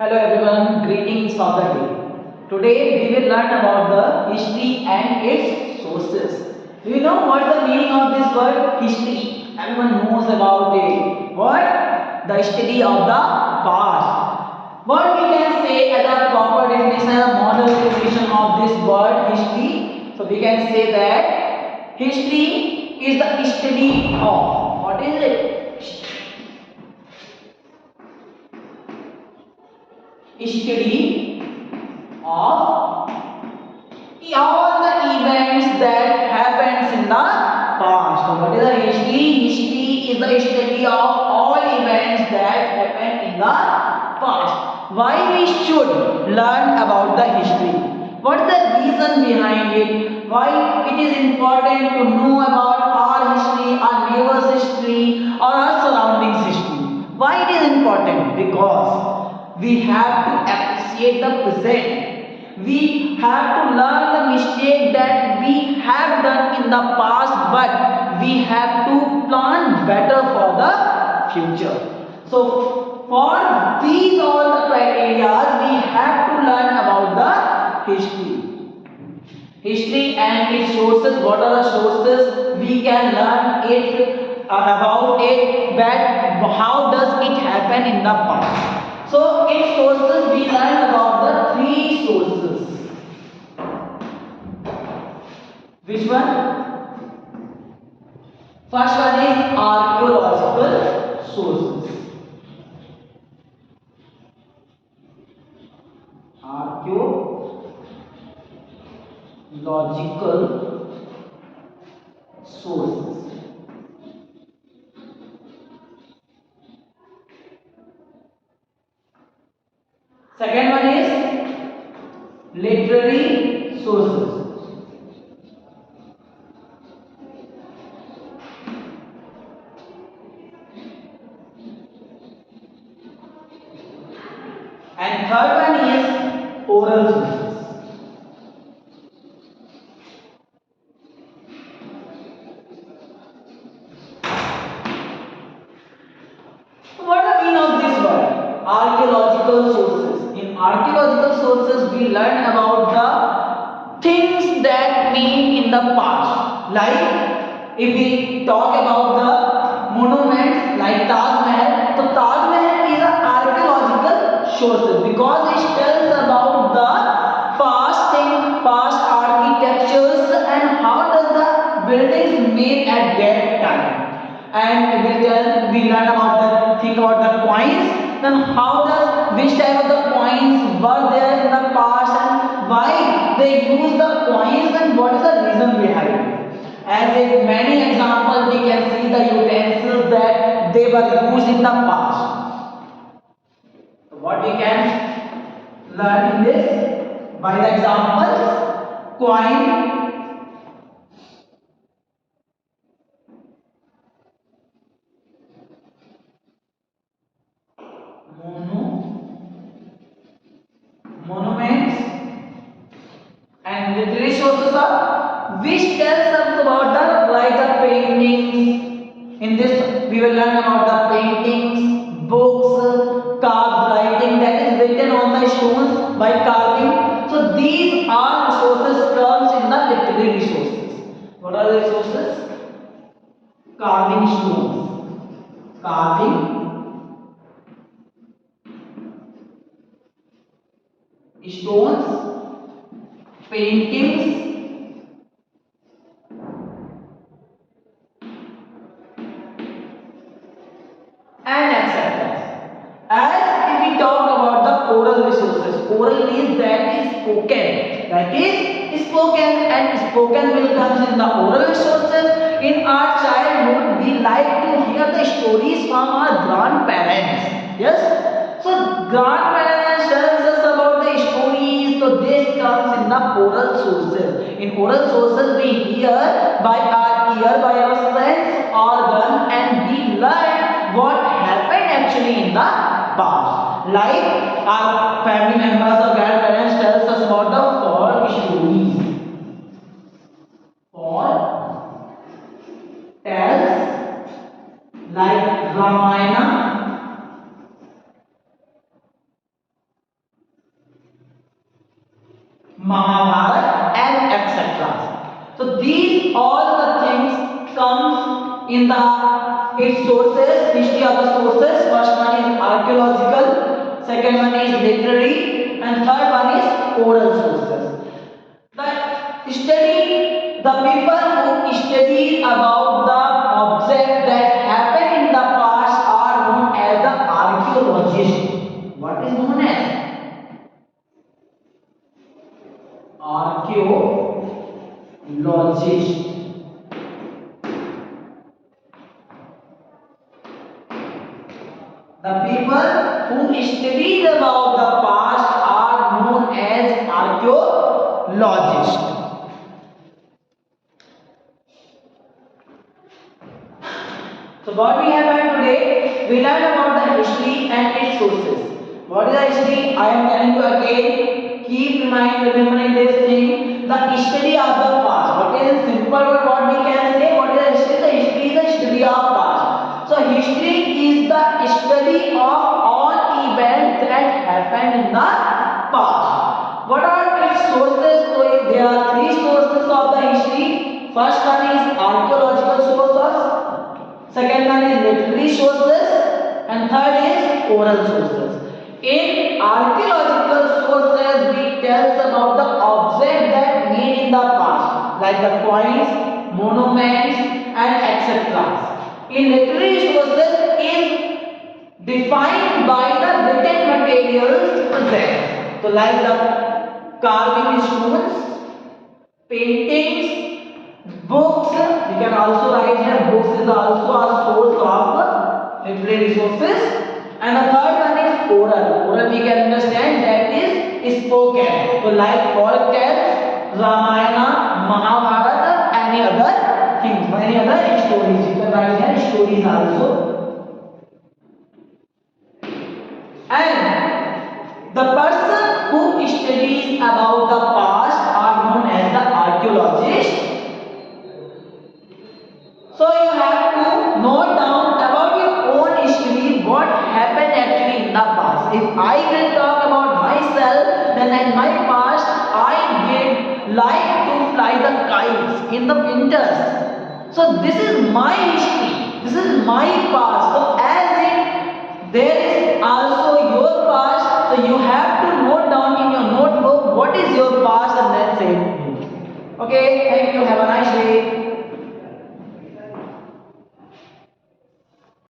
Hello everyone, greetings of the day. Today we will learn about the history and its sources. Do you know what the meaning of this word history? Everyone knows about it. What? The study of the past. What we can say as a proper definition, a model definition of this word history. So we can say that history is the study of. What is it? Study of all the events that happens in the past. So what is the history? History is the study of all events that happen in the past. Why we should learn about the history? What is the reason behind it? Why it is important to know about our history, our neighbor's history, or our surroundings history? Why it is important? Because we have to appreciate the present. We have to learn the mistake that we have done in the past, but we have to plan better for the future. So for these all the criteria, we have to learn about the history. History and its sources. What are the sources? We can learn it about it, but how does it happen in the past? So its sources, we learn about the three sources. Which one? First one is archaeological sources. Archaeological sources. Second one is literary sources. And third one is oral sources. What is the meaning of this word? Archaeological sources. In archaeological sources, we learn about the things that been in the past. Like if we talk about the monuments like Taj Mahal, so Taj Mahal is an archaeological sources because it tells about the past thing, past architectures, and how does the buildings made at that time. And we learn about the think about the coins. Then how does which type of the coins were there in the past and why they use the coins and what is the reason behind it. As in many examples we can see the utensils that they were used in the past. So what we can learn in this by the examples coin, monuments, and literary sources are which tells us about the like the paintings. In this we will learn about the paintings, books, carved writing that is written on the stones by carving. So these are sources terms in the literary sources. What are the sources? Carving stones, carving stones, paintings, and etc. As if we talk about the oral resources, oral means that is spoken, that is spoken, and spoken will comes in the oral resources. In our childhood, we like to hear the stories from our grandparents. Yes, so grandparents tells us about the stories. So this comes in the oral sources. In oral sources, we hear by our ear, by our sense organ, and we learn what happened actually in the past. Like our family members or grandparents tells us about the folk stories. Folk tells like Ramayana, So these all the things comes in the its sources, history of the sources. First one is archaeological, second one is literary, and third one is oral sources. The study, the people who study about the object that happened in the past are known as the archaeologists. What is known as archaeologist? The people who study about the past are known as archaeologists. So what we have learned today, we learned about the history and its sources. What is the history? I am telling you again. Keep remembering this thing. The study of the past. What is in simple word? What we can say? What is the history? The history is the study of past. So history is the study of all events that happened in the past. What are its sources? So there are three sources of the history. First one is archaeological sources. Second one is literary sources, and third is oral sources. In archaeological sources, we tell about the objects that made in the past, like the coins, monuments, and etc. In literary sources, is defined by the written materials possessed. So, like the carving stones, paintings, books. We can also write here books is also a source of literary resources. And the third one is oral. Oral we can understand that is spoken. So like folk tales, Ramayana, Mahabharata, any other things, any other stories. You can write here stories also. And the person who studies about the past are known as the archaeologist. So you have to note down about your own history, what happened actually in the past. If I will talk about myself, then in my past I did like to fly the kites in the winters. So this is my history. This is my past. So as it there is also your past, so you have to note down in your notebook what is your past and then say. Okay, thank you. Have a nice